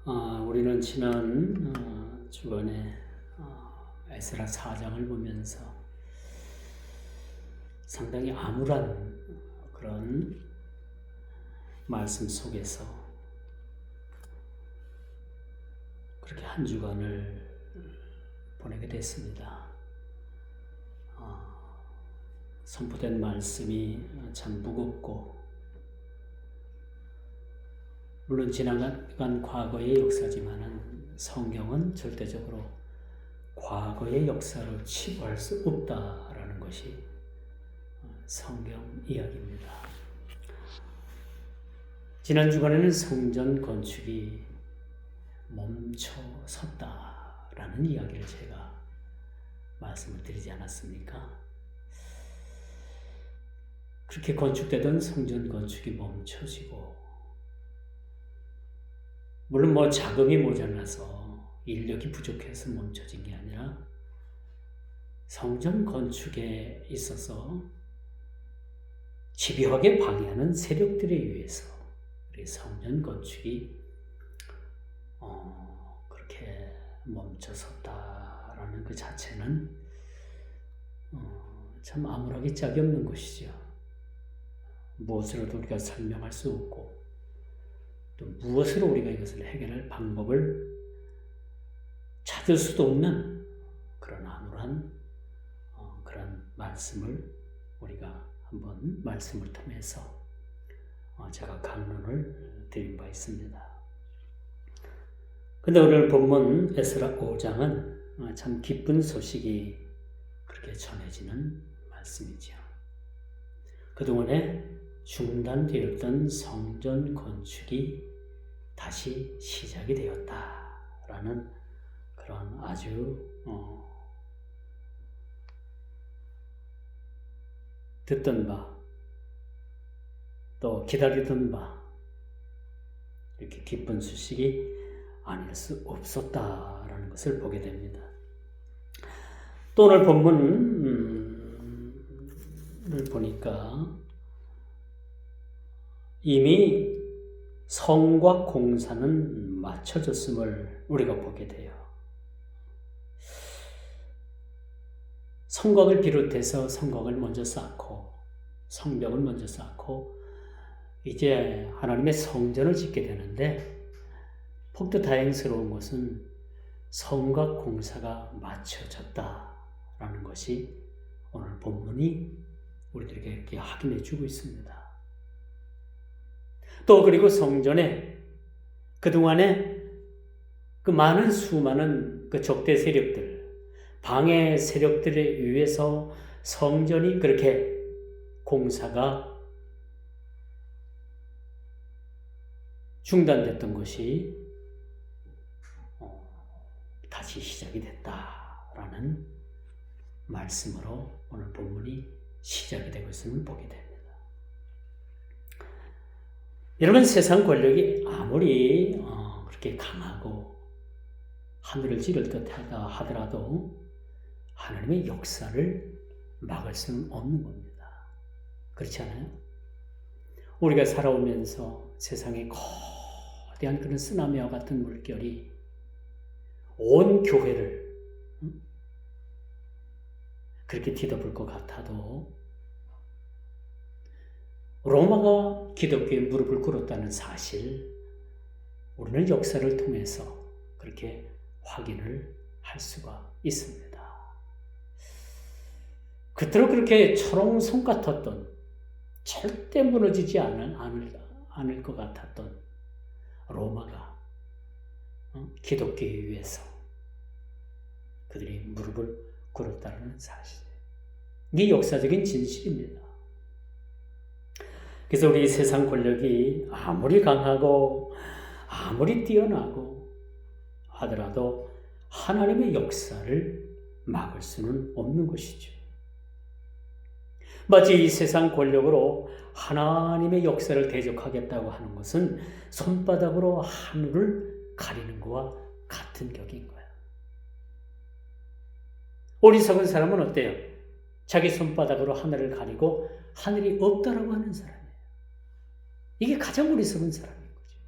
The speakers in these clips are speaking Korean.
우리는 지난 주간에 에스라 4장을 보면서 상당히 암울한 그런 말씀 속에서 그렇게 한 주간을 보내게 됐습니다. 선포된 말씀이 참 무겁고, 물론 지나간 과거의 역사지만은 성경은 절대적으로 과거의 역사를 치부할 수 없다라는 것이 성경 이야기입니다. 지난 주간에는 성전 건축이 멈춰섰다라는 이야기를 제가 말씀을 드리지 않았습니까? 그렇게 건축되던 성전 건축이 멈춰지고, 물론 자금이 모자라서 인력이 부족해서 멈춰진 게 아니라 성전 건축에 있어서 집요하게 방해하는 세력들에 의해서 우리 성전 건축이 그렇게 멈춰섰다라는 그 자체는 참 암울하기 짝이 없는 것이죠. 무엇으로도 우리가 설명할 수 없고, 또 무엇으로 우리가 이것을 해결할 방법을 찾을 수도 없는 그런 암울한 그런 말씀을 우리가 한번 말씀을 통해서 제가 강론을 드린 바 있습니다. 근데 오늘 본문 에스라 5장은 참 기쁜 소식이 그렇게 전해지는 말씀이죠. 그동안에 중단되었던 성전 건축이 다시 시작이 되었다라는 그런 아주 듣던 바, 또 기다리던 바, 이렇게 기쁜 소식이 아닐 수 없었다라는 것을 보게 됩니다. 또 오늘 본문을 보니까 이미 성과 공사는 마쳐졌음을 우리가 보게 돼요. 성곽을 비롯해서 성곽을 먼저 쌓고, 성벽을 먼저 쌓고, 이제 하나님의 성전을 짓게 되는데, 폭도 다행스러운 것은 성곽 공사가 마쳐졌다라는 것이 오늘 본문이 우리들에게 이렇게 확인해 주고 있습니다. 또 그리고 성전에 그동안에 그 많은 수많은 그 적대 세력들, 방해 세력들에 의해서 성전이 그렇게 공사가 중단됐던 것이 다시 시작이 됐다라는 말씀으로 오늘 본문이 시작이 되고 있음을 보게 됩니다. 여러분, 세상 권력이 아무리 그렇게 강하고 하늘을 찌를 듯하다 하더라도 하나님의 역사를 막을 수는 없는 겁니다. 그렇지 않아요? 우리가 살아오면서 세상에 거대한 그런 쓰나미와 같은 물결이 온 교회를 그렇게 뒤덮을 것 같아도 로마가 기독교에 무릎을 꿇었다는 사실, 우리는 역사를 통해서 그렇게 확인을 할 수가 있습니다. 그토록 그렇게 철옹성 같았던, 절대 무너지지 않을 것 같았던 로마가 기독교에 의해서 그들이 무릎을 꿇었다는 사실, 이게 역사적인 진실입니다. 그래서 우리 세상 권력이 아무리 강하고 아무리 뛰어나고 하더라도 하나님의 역사를 막을 수는 없는 것이죠. 마치 이 세상 권력으로 하나님의 역사를 대적하겠다고 하는 것은 손바닥으로 하늘을 가리는 것과 같은 격인 거야. 어리석은 사람은 어때요? 자기 손바닥으로 하늘을 가리고 하늘이 없다라고 하는 사람이에요. 이게 가장 어리석은 사람인 거죠.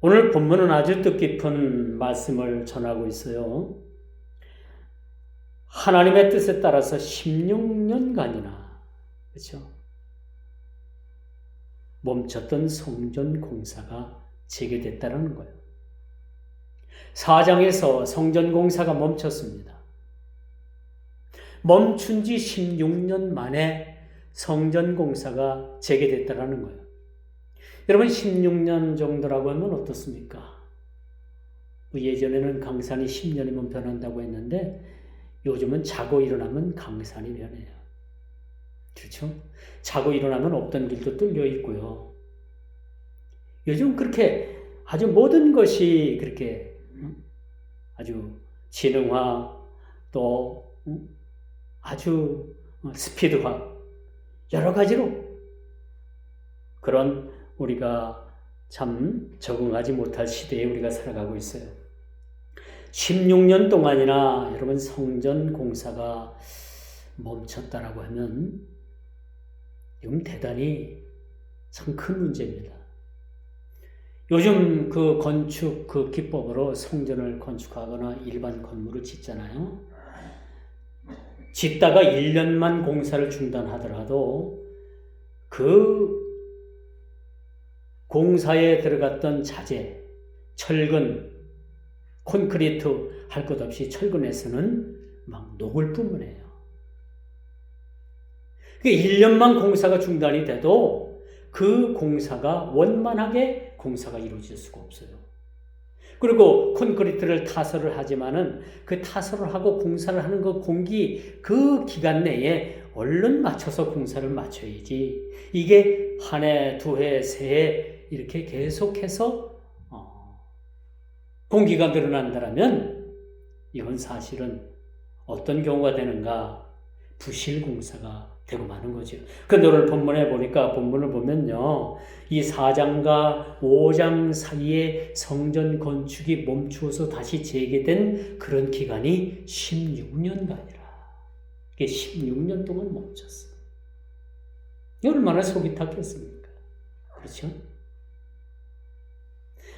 오늘 본문은 아주 뜻깊은 말씀을 전하고 있어요. 하나님의 뜻에 따라서 16년간이나 그렇죠? 멈췄던 성전 공사가 재개됐다는 거예요. 4장에서 성전 공사가 멈췄습니다. 멈춘 지 16년 만에 성전 공사가 재개됐다는 거예요. 여러분 16년 정도라고 하면 어떻습니까? 예전에는 강산이 10년이면 변한다고 했는데 요즘은 자고 일어나면 강산이 변해요. 그렇죠? 자고 일어나면 없던 길도 뚫려 있고요. 요즘 그렇게 아주 모든 것이 그렇게 아주 지능화 또 아주 스피드화 여러 가지로 그런 우리가 참 적응하지 못할 시대에 우리가 살아가고 있어요. 16년 동안이나 여러분 성전 공사가 멈췄다라고 하면 이건 대단히 참 큰 문제입니다. 요즘 그 건축 그 기법으로 성전을 건축하거나 일반 건물을 짓잖아요. 짓다가 1년만 공사를 중단하더라도 그 공사에 들어갔던 자재, 철근, 콘크리트 할 것 없이 철근에서는 막 녹을 뿜어내요. 1년만 공사가 중단이 돼도 그 공사가 원만하게 공사가 이루어질 수가 없어요. 그리고 콘크리트를 타설을 하지만은 그 타설을 하고 공사를 하는 그 그 기간 내에 얼른 맞춰서 공사를 마쳐야지. 이게 한 해, 두 해, 세 해 이렇게 계속해서 공기가 늘어난다면 이건 사실은 어떤 경우가 되는가? 부실 공사가 되고 마는 거죠. 근데 오늘 본문에 보니까 본문을 보면요. 이 4장과 5장 사이에 성전 건축이 멈추어서 다시 재개된 그런 기간이 16년간이라. 이게 16년 동안 멈췄어요. 얼마나 속이 탔겠습니까? 그렇죠?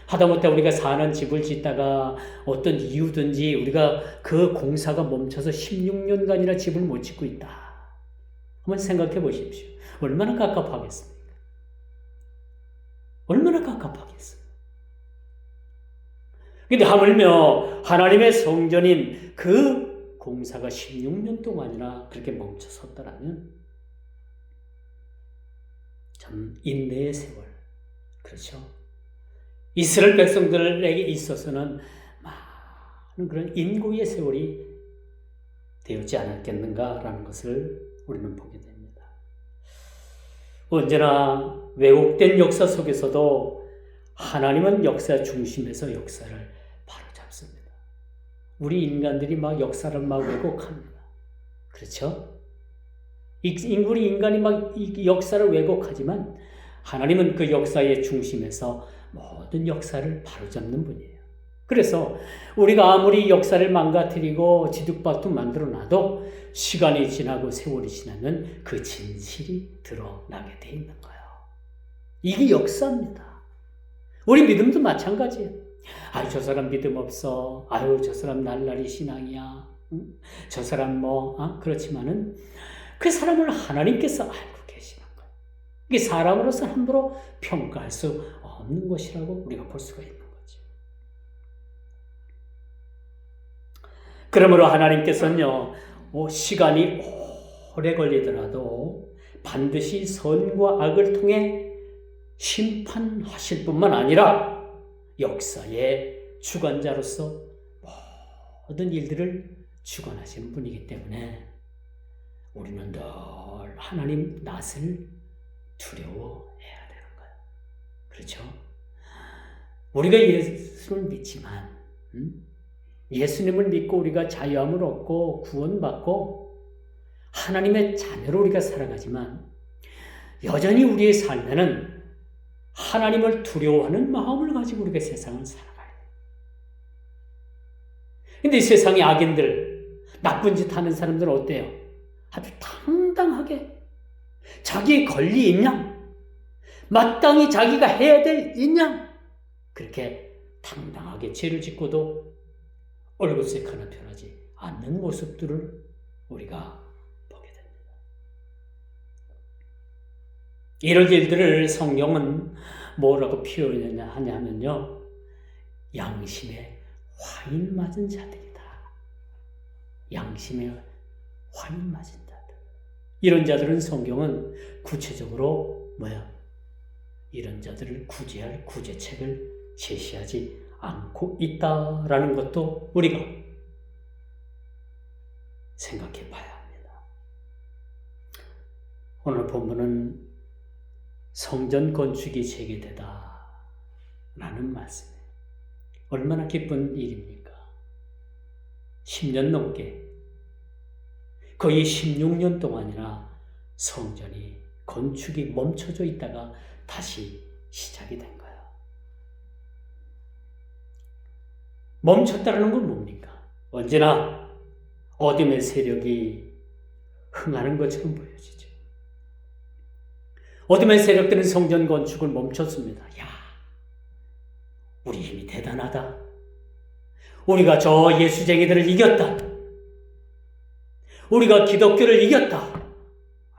하다못해 우리가 사는 집을 짓다가 어떤 이유든지 우리가 그 공사가 멈춰서 16년간이나 집을 못 짓고 있다. 한번 생각해 보십시오. 얼마나 갑갑하겠습니까? 얼마나 갑갑하겠어요. 근데 하물며 하나님의 성전인 그 공사가 16년 동안이나 그렇게 멈춰섰다라면 참 인내의 세월. 그렇죠? 이스라엘 백성들에게 있어서는 많은 그런 인고의 세월이 되었지 않았겠는가라는 것을 우리는 보게 됩니다. 언제나 왜곡된 역사 속에서도 하나님은 역사 중심에서 역사를 바로잡습니다. 우리 인간들이 막 역사를 막 왜곡합니다. 그렇죠? 우리 인간이 막 역사를 왜곡하지만 하나님은 그 역사의 중심에서 모든 역사를 바로잡는 분이에요. 그래서 우리가 아무리 역사를 망가뜨리고 지득박도 만들어놔도 시간이 지나고 세월이 지나면 그 진실이 드러나게 돼 있는 거예요. 이게 역사입니다. 우리 믿음도 마찬가지예요. 아유, 저 사람 믿음 없어. 아유, 저 사람 날라리 신앙이야. 응? 저 사람 그렇지만은 그 사람을 하나님께서 알고 계시는 거예요. 이게 사람으로서 함부로 평가할 수 없는 것이라고 우리가 볼 수가 있는 거죠. 그러므로 하나님께서는요, 시간이 오래 걸리더라도 반드시 선과 악을 통해 심판하실 뿐만 아니라 역사의 주관자로서 모든 일들을 주관하시는 분이기 때문에 우리는 늘 하나님 낯을 두려워해야 되는 거예요. 그렇죠? 우리가 예수를 믿지만 예수님을 믿고 우리가 자유함을 얻고 구원받고 하나님의 자녀로 우리가 살아가지만 여전히 우리의 삶에는 하나님을 두려워하는 마음을 가지고 우리가 세상을 살아가요. 근데 이 세상의 악인들, 나쁜 짓 하는 사람들은 어때요? 아주 당당하게 자기의 권리 있냐? 마땅히 자기가 해야 될 있냐? 그렇게 당당하게 죄를 짓고도 얼굴색 하나 변하지 않는 모습들을 우리가 보게 됩니다. 이런 일들을 성경은 뭐라고 표현하냐면요, 양심에 화인 맞은 자들이다. 양심에 화인 맞은 자들. 이런 자들은 성경은 구체적으로 이런 자들을 구제할 구제책을 제시하지 않고 있다라는 것도 우리가 생각해 봐야 합니다. 오늘 본문은 성전 건축이 재개되다 라는 말씀이에요. 얼마나 기쁜 일입니까? 10년 넘게, 거의 16년 동안이나 성전이 건축이 멈춰져 있다가 다시 시작이 된 거예요. 멈췄다는 건 뭡니까? 언제나 어둠의 세력이 흥하는 것처럼 보여지죠. 어둠의 세력들은 성전 건축을 멈췄습니다. 야, 우리 힘이 대단하다. 우리가 저 예수쟁이들을 이겼다. 우리가 기독교를 이겼다.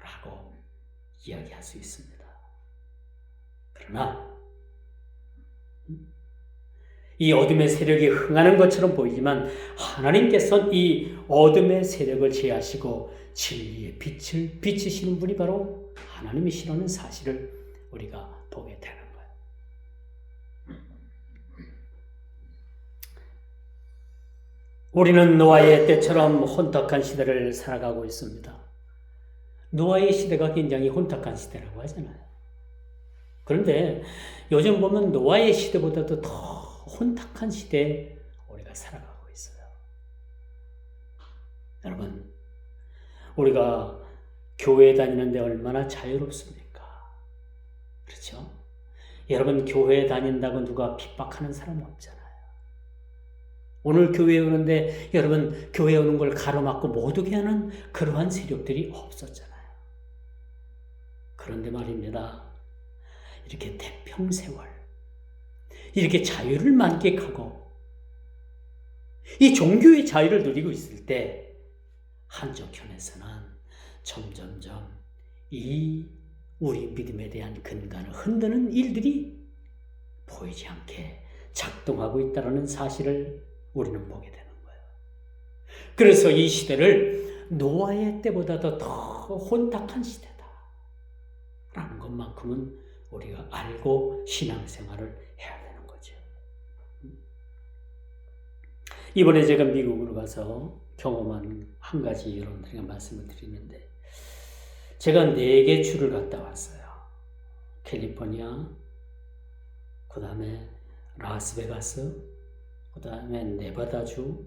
라고 이야기할 수 있습니다. 그러나 이 어둠의 세력이 흥하는 것처럼 보이지만 하나님께서는 이 어둠의 세력을 제하시고 진리의 빛을 비치시는 분이 바로 하나님이시라는 사실을 우리가 보게 되는 거예요. 우리는 노아의 때처럼 혼탁한 시대를 살아가고 있습니다. 노아의 시대가 굉장히 혼탁한 시대라고 하잖아요. 그런데 요즘 보면 노아의 시대보다도 더 혼탁한 시대에 우리가 살아가고 있어요. 여러분, 우리가 교회에 다니는데 얼마나 자유롭습니까? 그렇죠? 여러분, 교회에 다닌다고 누가 핍박하는 사람 없잖아요. 오늘 교회에 오는데 여러분, 교회에 오는 걸 가로막고 못 오게 하는 그러한 세력들이 없었잖아요. 그런데 말입니다. 이렇게 태평세월, 이렇게 자유를 만끽하고 이 종교의 자유를 누리고 있을 때 한쪽편에서는 점점점 이 우리 믿음에 대한 근간을 흔드는 일들이 보이지 않게 작동하고 있다는 사실을 우리는 보게 되는 거예요. 그래서 이 시대를 노아의 때보다도 더 혼탁한 시대다라는 것만큼은 우리가 알고 신앙생활을 해야 되는 거죠. 이번에 제가 미국으로 가서 경험한 한 가지 여러분들에게 말씀을 드리는데, 제가 4개 주를 갔다 왔어요. 캘리포니아, 그 다음에 라스베가스, 그 다음에 네바다주,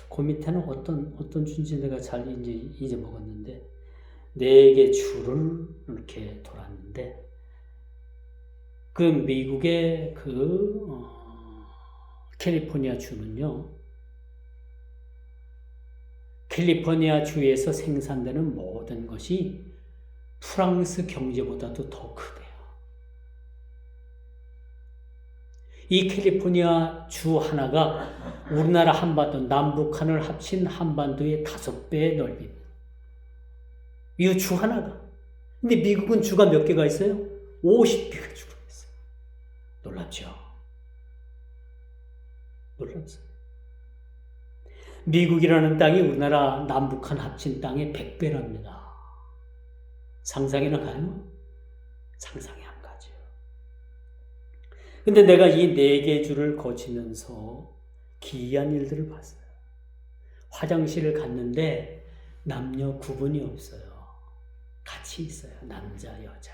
그 밑에는 어떤 주인지 내가 잘 잊어먹었는데 4개 주를 이렇게 돌았는데, 그 미국의 캘리포니아 주는요, 캘리포니아 주에서 생산되는 모든 것이 프랑스 경제보다도 더 크대요. 이 캘리포니아 주 하나가 우리나라 한반도, 남북한을 합친 한반도의 5배의 넓이입니다. 이 주 하나가. 근데 미국은 주가 몇 개가 있어요? 50개가 주가 있어요. 놀랍죠? 놀랍어요. 미국이라는 땅이 우리나라 남북한 합친 땅의 100배랍니다. 상상이나 가요? 상상이 안 가죠. 근데 내가 이 4개 주를 거치면서 기이한 일들을 봤어요. 화장실을 갔는데 남녀 구분이 없어요. 같이 있어요. 남자, 여자.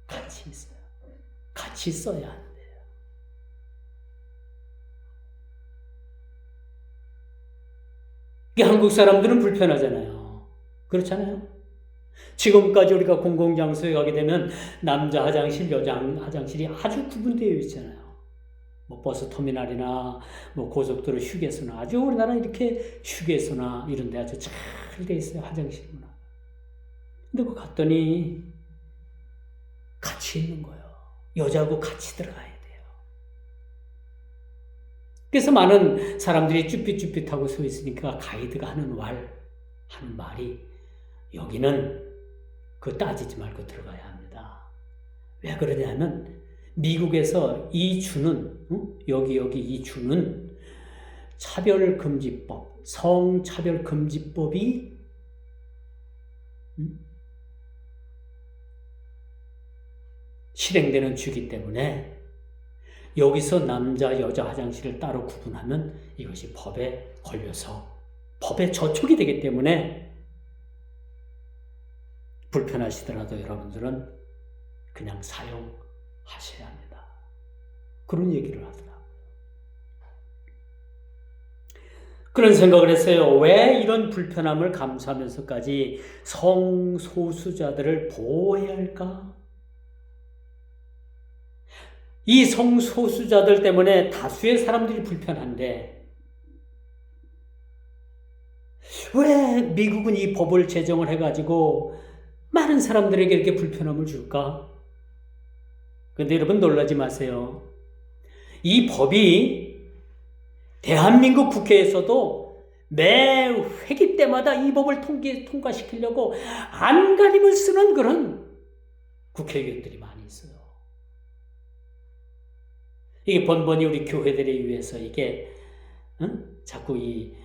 같이 있어요. 같이 써야 한대요. 한국 사람들은 불편하잖아요. 그렇잖아요. 지금까지 우리가 공공장소에 가게 되면 남자 화장실, 여자 화장실이 아주 구분되어 있잖아요. 뭐 버스터미널이나 뭐 고속도로 휴게소나, 아주 우리나라 이렇게 휴게소나 이런 데 아주 잘 돼 있어요. 화장실이나. 근데 그 갔더니 같이 있는 거예요. 여자하고 같이 들어가야 돼요. 그래서 많은 사람들이 쭈삣쭈삣하고 서 있으니까 가이드가 하는 말이 여기는 그거 따지지 말고 들어가야 합니다. 왜 그러냐면 미국에서 이 주는 여기 이 주는 차별금지법, 성차별금지법이 실행되는 주기 때문에 여기서 남자, 여자 화장실을 따로 구분하면 이것이 법에 걸려서 법에 저촉이 되기 때문에 불편하시더라도 여러분들은 그냥 사용하셔야 합니다. 그런 얘기를 하더라고요. 그런 생각을 했어요. 왜 이런 불편함을 감수하면서까지 성소수자들을 보호해야 할까? 이 성소수자들 때문에 다수의 사람들이 불편한데 왜 미국은 이 법을 제정을 해가지고 많은 사람들에게 이렇게 불편함을 줄까? 근데 여러분 놀라지 마세요. 이 법이 대한민국 국회에서도 매 회기 때마다 이 법을 통과시키려고 안간힘을 쓰는 그런 국회의원들이 많이 있어요. 이게 번번이 우리 교회들에 의해서 이게 자꾸 이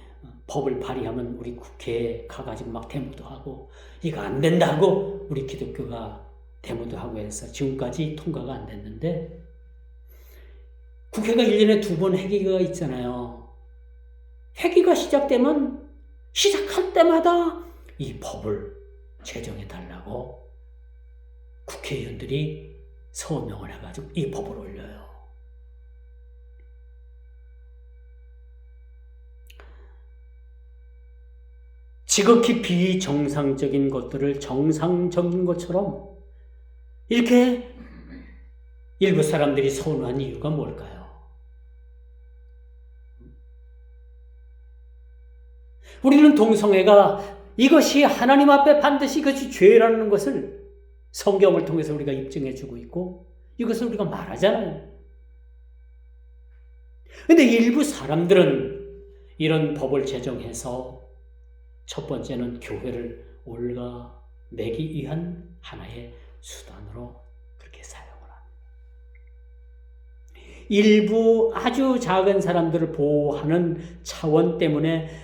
법을 발의하면 우리 국회에 가가지고 막 데모도 하고 이거 안 된다고 우리 기독교가 데모도 하고 해서 지금까지 통과가 안 됐는데 국회가 1년에 2번 회기가 있잖아요. 회기가 시작되면 시작할 때마다 이 법을 제정해달라고 국회의원들이 서명을 해가지고 이 법을 올려요. 지극히 비정상적인 것들을 정상적인 것처럼 이렇게 일부 사람들이 선호한 이유가 뭘까요? 우리는 동성애가 이것이 하나님 앞에 반드시 이것이 죄라는 것을 성경을 통해서 우리가 입증해주고 있고 이것을 우리가 말하잖아요. 그런데 일부 사람들은 이런 법을 제정해서 첫 번째는 교회를 올가매기 위한 하나의 수단으로 그렇게 사용을 합니다. 일부 아주 작은 사람들을 보호하는 차원 때문에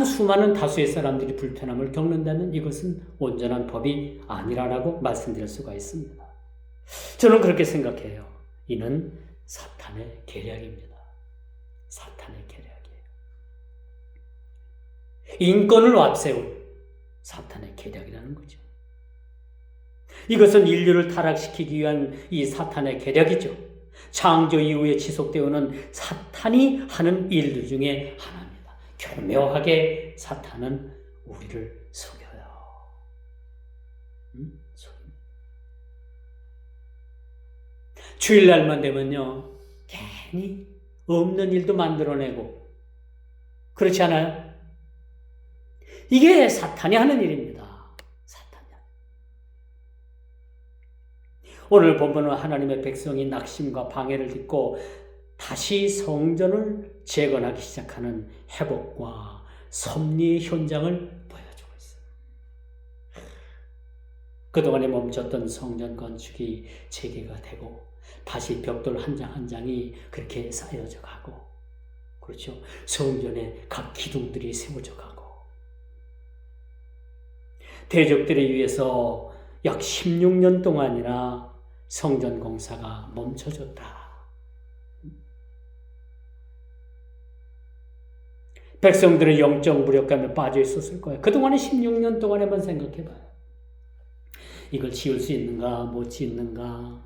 수많은 다수의 사람들이 불편함을 겪는다면 이것은 온전한 법이 아니라고 말씀드릴 수가 있습니다. 저는 그렇게 생각해요. 이는 사탄의 계략입니다. 사탄의 계략이에요. 인권을 앞세운 사탄의 계략이라는 거죠. 이것은 인류를 타락시키기 위한 이 사탄의 계략이죠. 창조 이후에 지속되어 오는 사탄이 하는 일들 중에 하나입니다. 교묘하게 사탄은 우리를 속여요. 속입니다. 주일날만 되면요, 괜히 없는 일도 만들어내고 그렇지 않아요? 이게 사탄이 하는 일입니다. 사탄이. 오늘 본문은 하나님의 백성이 낙심과 방해를 딛고 다시 성전을 재건하기 시작하는 회복과 섭리의 현장을 보여주고 있어요. 그동안에 멈췄던 성전 건축이 재개가 되고 다시 벽돌 한 장 한 장이 그렇게 쌓여져 가고, 그렇죠? 성전에 각 기둥들이 세워져 가고, 대적들에 의해서 약 16년 동안이나 성전 공사가 멈춰졌다. 백성들은 영적 무력감에 빠져 있었을 거예요. 그동안의 16년 동안에만 생각해봐요. 이걸 지을 수 있는가, 못 짓는가,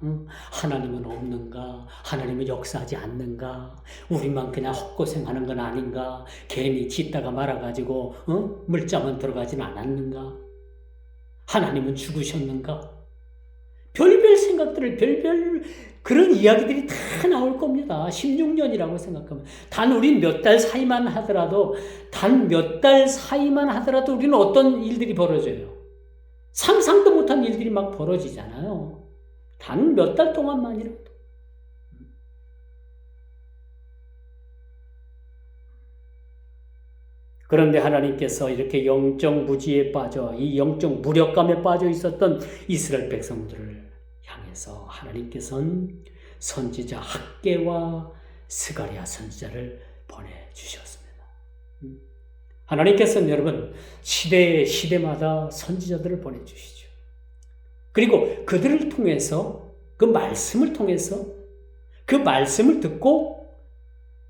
하나님은 없는가, 하나님은 역사하지 않는가, 우리만 그냥 헛고생하는 건 아닌가, 괜히 짓다가 말아가지고 물자만 들어가진 않았는가, 하나님은 죽으셨는가, 별별 생각들을, 별별 그런 이야기들이 다 나올 겁니다. 16년이라고 생각하면. 단 우리 몇 달 사이만 하더라도 우리는 어떤 일들이 벌어져요. 상상도 못한 일들이 막 벌어지잖아요. 단 몇 달 동안만이라도. 그런데 하나님께서 이렇게 영적 무지에 빠져 이 영적 무력감에 빠져 있었던 이스라엘 백성들을 향해서 하나님께서는 선지자 학개와 스가랴 선지자를 보내주셨습니다. 하나님께서는 여러분 시대마다 선지자들을 보내주시죠. 그리고 그들을 통해서 그 말씀을 통해서 그 말씀을 듣고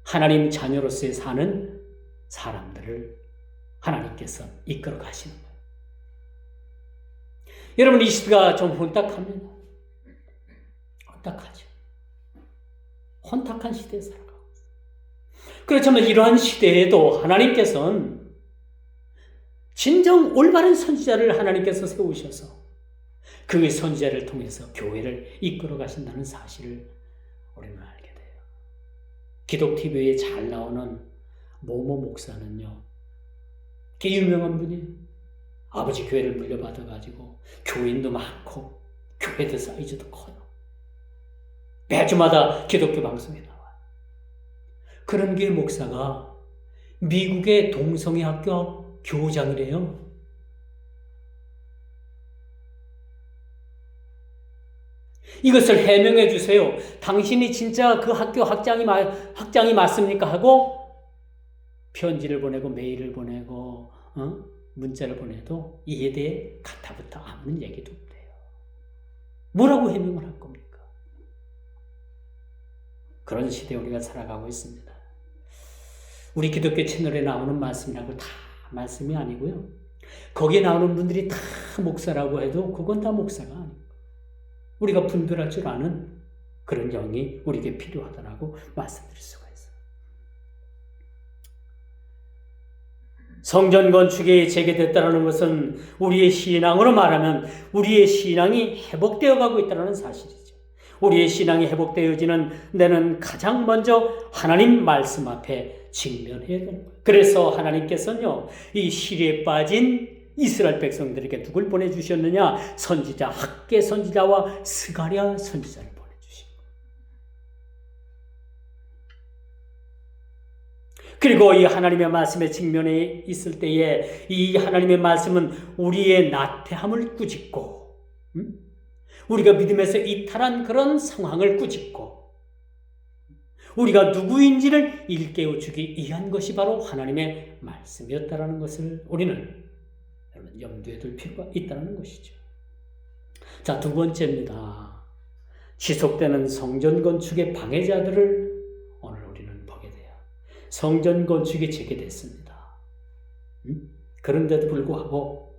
하나님 자녀로서의 사는 사람들을 하나님께서 이끌어 가시는 거예요. 여러분 이 시대가 좀 혼탁합니다. 혼탁하죠. 혼탁한 시대에 살아가고 있어요. 그렇지만 이러한 시대에도 하나님께서는 진정 올바른 선지자를 하나님께서 세우셔서 그 선지자를 통해서 교회를 이끌어 가신다는 사실을 우리는 알게 돼요. 기독TV에 잘 나오는 모모 목사는요, 꽤 유명한 분이에요. 아버지 교회를 물려받아가지고 교인도 많고 교회도 사이즈도 커요. 매주마다 기독교 방송에 나와요. 그런 교회 목사가 미국의 동성애 학교 교장이래요. 이것을 해명해 주세요. 당신이 진짜 그 학교 학장이 맞습니까? 하고 편지를 보내고 메일을 보내고 문자를 보내도 이에 대해 가타부터 아무런 얘기도 없대요. 뭐라고 해명을 할 겁니까? 그런 시대에 우리가 살아가고 있습니다. 우리 기독교 채널에 나오는 말씀이라고 다 말씀이 아니고요. 거기에 나오는 분들이 다 목사라고 해도 그건 다 목사가 아니고 우리가 분별할 줄 아는 그런 영이 우리에게 필요하다라고 말씀드릴 수가 있어요. 성전 건축이 재개됐다는 것은 우리의 신앙으로 말하면 우리의 신앙이 회복되어 가고 있다는 사실이죠. 우리의 신앙이 회복되어지는 데는 가장 먼저 하나님 말씀 앞에 직면해야 되는 거예요. 그래서 하나님께서는요, 이 시리에 빠진 이스라엘 백성들에게 누굴 보내주셨느냐? 선지자 학개 선지자와 스가랴 선지자를 보내주신 거예요. 그리고 이 하나님의 말씀에 직면해 있을 때에 이 하나님의 말씀은 우리의 나태함을 꾸짖고 우리가 믿음에서 이탈한 그런 상황을 꾸짖고 우리가 누구인지를 일깨워주기 위한 것이 바로 하나님의 말씀이었다는 것을 우리는 여러분 염두에 둘 필요가 있다는 것이죠. 자, 두 번째입니다. 지속되는 성전 건축의 방해자들을 오늘 우리는 보게 돼요. 성전 건축이 재개됐습니다. 그런데도 불구하고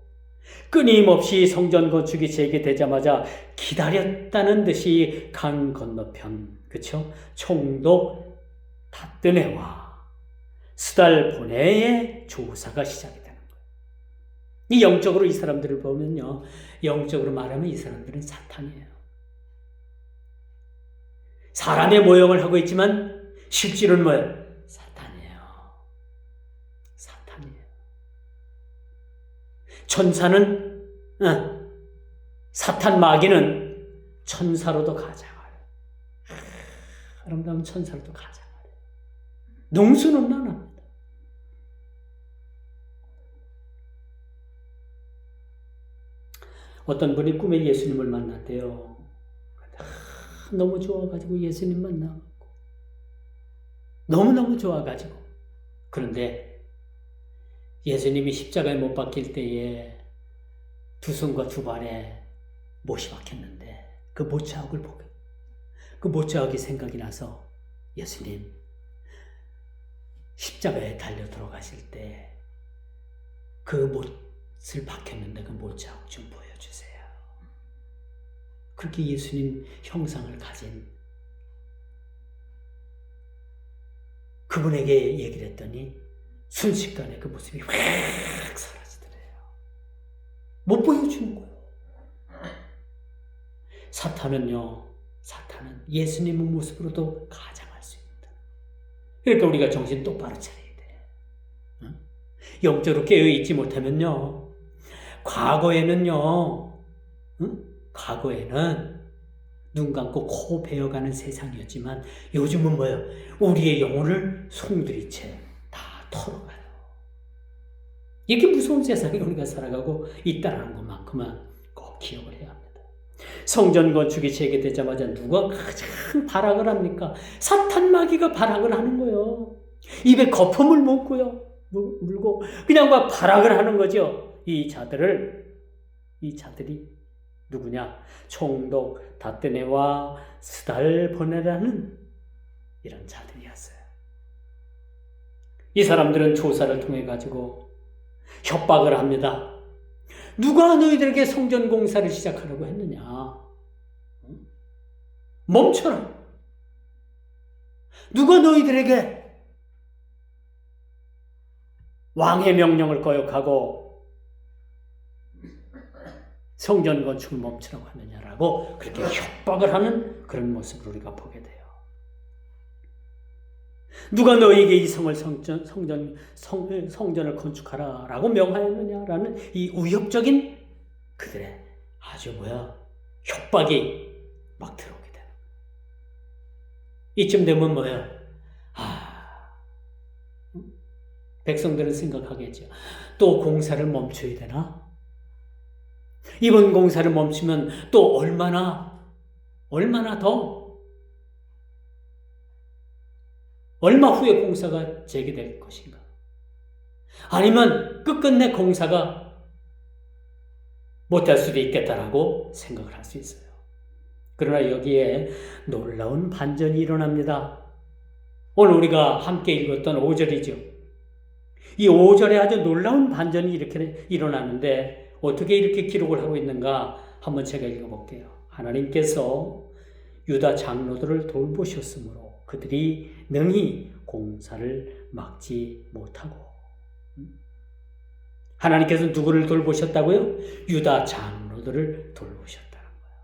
끊임없이 성전 건축이 재개되자마자 기다렸다는 듯이 강 건너편, 그쵸? 총독 다뜨네와 스달 보네의 조사가 시작이 되는 거예요. 이 영적으로 이 사람들을 보면요, 영적으로 말하면 이 사람들은 사탄이에요. 사람의 모형을 하고 있지만 실제로는 뭐예요? 사탄이에요. 천사는 사탄 마귀는 천사로도 가장하래. 아름다운 천사로도 가장하래. 능수능란합니다. 어떤 분이 꿈에 예수님을 만났대요. 너무 좋아가지고 예수님 만나고 너무너무 좋아가지고 그런데 예수님이 십자가에 못 박힐 때에 두 손과 두 발에 못이 박혔는데 그 못자국을 보고 그 못자국이 생각이 나서 예수님 십자가에 달려 들어가실 때 그 못을 박혔는데 그 못자국 좀 보여주세요. 그렇게 예수님 형상을 가진 그분에게 얘기를 했더니 순식간에 그 모습이 확 사라지더래요. 못 보여주는 거예요. 사탄은 예수님의 모습으로도 가장할 수 있다. 그러니까 우리가 정신 똑바로 차려야 돼. 영적으로 깨어있지 못하면요, 과거에는 눈 감고 코 베어가는 세상이었지만 요즘은 뭐예요? 우리의 영혼을 송두리째 다 털어가요. 이렇게 무서운 세상에 우리가 살아가고 있다는 것만큼은 꼭 기억을 해야 합니다. 성전 건축이 재개되자마자 누가 가장 발악을 합니까? 사탄 마귀가 발악을 하는 거예요. 입에 거품을 물고 그냥 막 발악을 하는 거죠. 이 자들이 누구냐? 총독 다떼네와 스달보네라는 이런 자들이었어요. 이 사람들은 조사를 통해 가지고 협박을 합니다. 누가 너희들에게 성전 공사를 시작하려고 했느냐? 멈춰라. 누가 너희들에게 왕의 명령을 거역하고 성전 건축을 멈추라고 하느냐라고 그렇게 협박을 하는 그런 모습을 우리가 보게 돼요. 누가 너희에게 이 성전을 건축하라라고 명하였느냐라는 이 우협적인 그들의 아주 협박이 막 들어오게 되는 거예요. 이쯤 되면 백성들은 생각하겠죠. 또 공사를 멈춰야 되나? 이번 공사를 멈추면 또 얼마 후에 공사가 재개될 것인가? 아니면 끝끝내 공사가 못할 수도 있겠다라고 생각을 할 수 있어요. 그러나 여기에 놀라운 반전이 일어납니다. 오늘 우리가 함께 읽었던 5절이죠. 이 5절에 아주 놀라운 반전이 이렇게 일어나는데 어떻게 이렇게 기록을 하고 있는가 한번 제가 읽어볼게요. 하나님께서 유다 장로들을 돌보셨으므로 그들이 능히 공사를 막지 못하고. 하나님께서 누구를 돌보셨다고요? 유다 장로들을 돌보셨다는 거예요.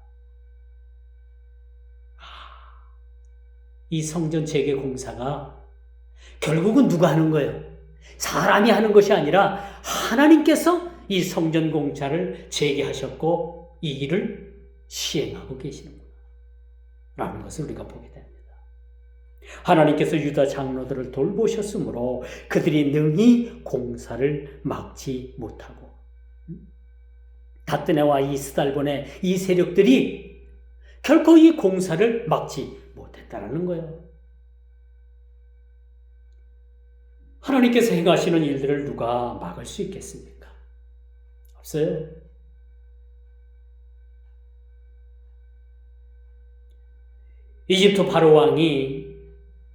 이 성전 재개 공사가 결국은 누가 하는 거예요? 사람이 하는 것이 아니라 하나님께서 이 성전 공사를 재개하셨고 이 일을 시행하고 계시는구나 라는 것을 우리가 보게 됩니다. 하나님께서 유다 장로들을 돌보셨으므로 그들이 능히 공사를 막지 못하고 다뜨네와 이 스달본의 이 세력들이 결코 이 공사를 막지 못했다라는 거예요. 하나님께서 행하시는 일들을 누가 막을 수 있겠습니까? 없어요. 이집트 바로 왕이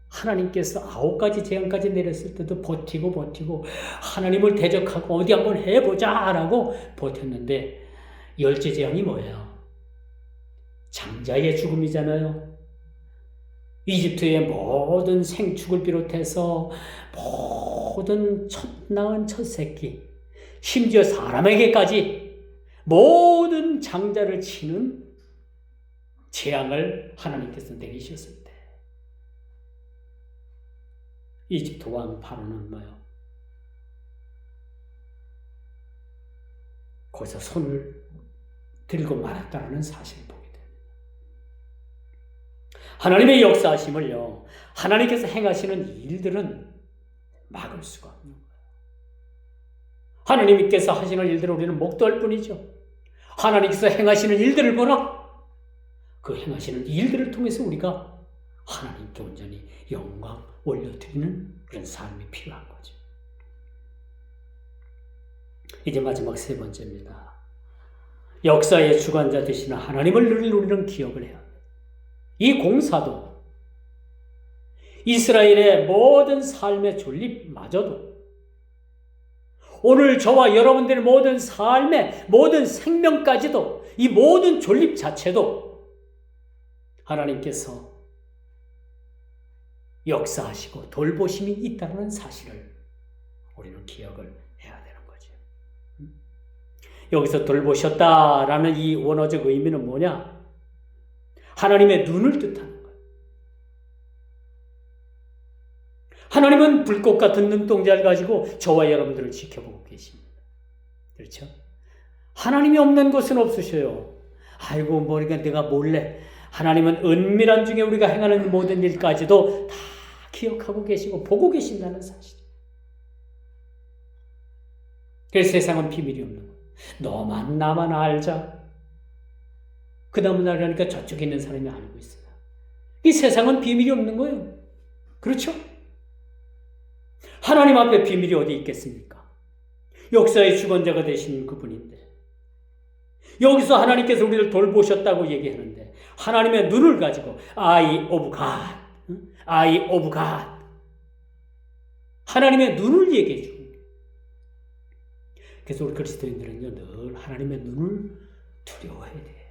하나님께서 9가지 재앙까지 내렸을 때도 버티고 하나님을 대적하고 어디 한번 해보자라고 버텼는데 10째 재앙이 뭐예요? 장자의 죽음이잖아요. 이집트의 모든 생축을 비롯해서 모든 첫 낳은 첫 새끼, 심지어 사람에게까지 모든 장자를 치는 재앙을 하나님께서 내리셨을 때 이집트 왕 바로는 거기서 손을 들고 말았다는 사실을 보게 됩니다. 하나님의 역사하심을요, 하나님께서 행하시는 일들은 막을 수가 없는 거예요. 하나님께서 하시는 일들을 우리는 목도할 뿐이죠. 하나님께서 행하시는 일들을 보라. 그 행하시는 일들을 통해서 우리가 하나님께 온전히 영광 올려드리는 그런 삶이 필요한 거죠. 이제 마지막 3번째입니다. 역사의 주관자 되시는 하나님을 늘 우리는 기억을 해야 합니다. 이 공사도 이스라엘의 모든 삶의 존립마저도 오늘 저와 여러분들의 모든 삶의 모든 생명까지도 이 모든 존립 자체도 하나님께서 역사하시고 돌보심이 있다는 사실을 우리는 기억을 해야 되는 거죠. 여기서 돌보셨다라는 이 원어적 의미는 뭐냐? 하나님의 눈을 뜻하는 거예요. 하나님은 불꽃 같은 눈동자를 가지고 저와 여러분들을 지켜보고 계십니다. 그렇죠? 하나님이 없는 곳은 없으셔요. 아이고, 뭐니까 내가 몰래. 하나님은 은밀한 중에 우리가 행하는 모든 일까지도 다 기억하고 계시고 보고 계신다는 사실. 그래서 세상은 비밀이 없는 거예요. 너만 나만 알자. 그 다음은 알으니까 저쪽에 있는 사람이 알고 있어요. 이 세상은 비밀이 없는 거예요. 그렇죠? 하나님 앞에 비밀이 어디 있겠습니까? 역사의 주권자가 되신 그분인데 여기서 하나님께서 우리를 돌보셨다고 얘기하는데 하나님의 눈을 가지고 Eye of God, Eye of God 하나님의 눈을 얘기해 주는 거예요. 그래서 우리 그리스도인들은요 늘 하나님의 눈을 두려워해야 돼요.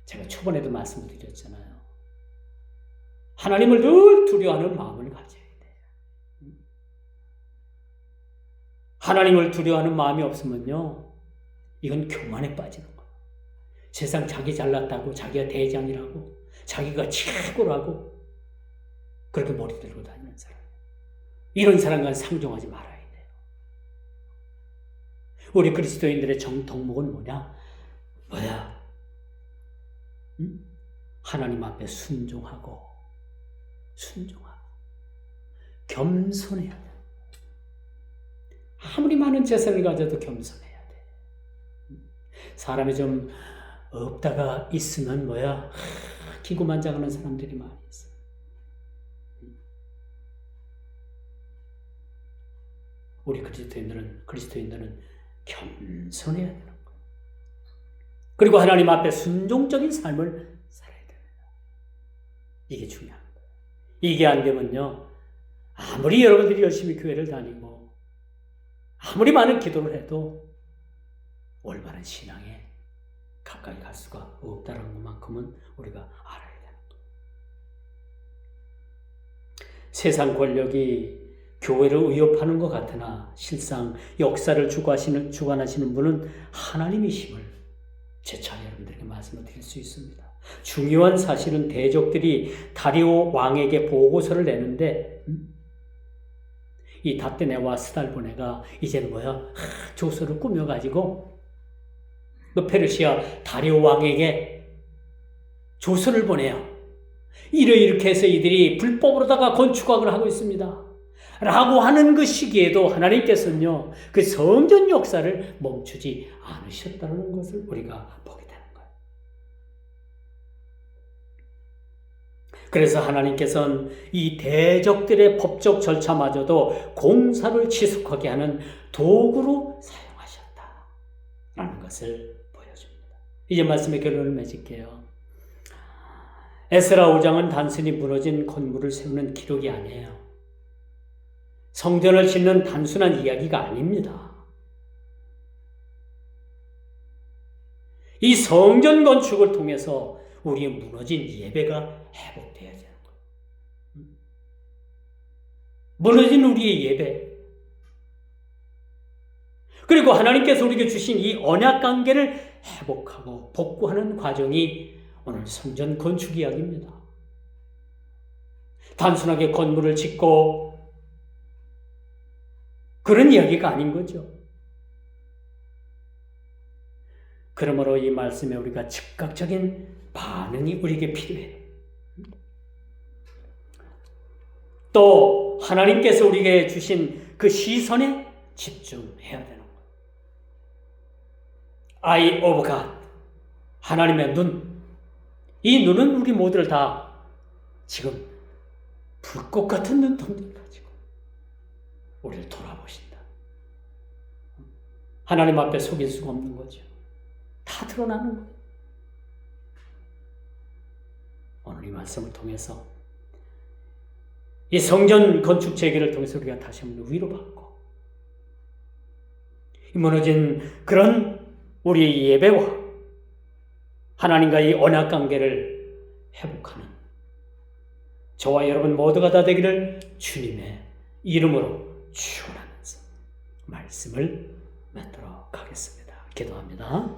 제가 초반에도 말씀드렸잖아요. 하나님을 늘 두려워하는 마음을 가져야 돼요. 하나님을 두려워하는 마음이 없으면요 이건 교만에 빠지는 거예요. 세상 자기 잘났다고 자기가 대장이라고 자기가 최고라고 그렇게 머리 들고 다니는 사람 이런 사람과 상종하지 말아야 돼요. 우리 그리스도인들의 덕목은 뭐야? 하나님 앞에 순종하고 겸손해야 돼. 아무리 많은 재산을 가져도 겸손해야 돼. 사람이 좀 없다가 있으면 기고만장하는 사람들이 많이 있어. 우리 그리스도인들은 겸손해야 되는 거예요. 그리고 하나님 앞에 순종적인 삶을 살아야 됩니다. 이게 중요한 거예요. 이게 안 되면요, 아무리 여러분들이 열심히 교회를 다니고 아무리 많은 기도를 해도 올바른 신앙에 가까이 갈 수가 없다는 것만큼은 우리가 알아야 되는 거예요. 세상 권력이 교회를 위협하는 것 같으나 실상 역사를 주관하시는 분은 하나님이심을 재차 여러분들에게 말씀을 드릴 수 있습니다. 중요한 사실은 대적들이 다리오 왕에게 보고서를 내는데 이 다떼네와 스달보네가 이제는 조서를 꾸며가지고 그 페르시아 다리오 왕에게 조서를 보내요. 이렇게 해서 이들이 불법으로다가 건축학을 하고 있습니다. 라고 하는 그 시기에도 하나님께서는요, 그 성전 역사를 멈추지 않으셨다는 것을 우리가 보게 되는 거예요. 그래서 하나님께서는 이 대적들의 법적 절차마저도 공사를 지속하게 하는 도구로 사용하셨다라는 것을 보여줍니다. 이제 말씀의 결론을 맺을게요. 에스라 5장은 단순히 무너진 건물을 세우는 기록이 아니에요. 성전을 짓는 단순한 이야기가 아닙니다. 이 성전 건축을 통해서 우리의 무너진 예배가 회복되어야 되는 거예요. 무너진 우리의 예배. 그리고 하나님께서 우리에게 주신 이 언약 관계를 회복하고 복구하는 과정이 오늘 성전 건축 이야기입니다. 단순하게 건물을 짓고 그런 이야기가 아닌 거죠. 그러므로 이 말씀에 우리가 즉각적인 반응이 우리에게 필요해요. 또 하나님께서 우리에게 주신 그 시선에 집중해야 되는 거예요. Eye of God, 하나님의 눈. 이 눈은 우리 모두를 다 지금 불꽃 같은 눈동자를 가지고 우리를 돌아보신다. 하나님 앞에 속일 수가 없는 거죠. 다 드러나는 거예요. 오늘 이 말씀을 통해서 이 성전 건축 재개를 통해서 우리가 다시 한번 위로받고 이 무너진 그런 우리의 예배와 하나님과의 언약 관계를 회복하는 저와 여러분 모두가 다 되기를 주님의 이름으로 축원하면서 말씀을 맺도록 하겠습니다. 기도합니다.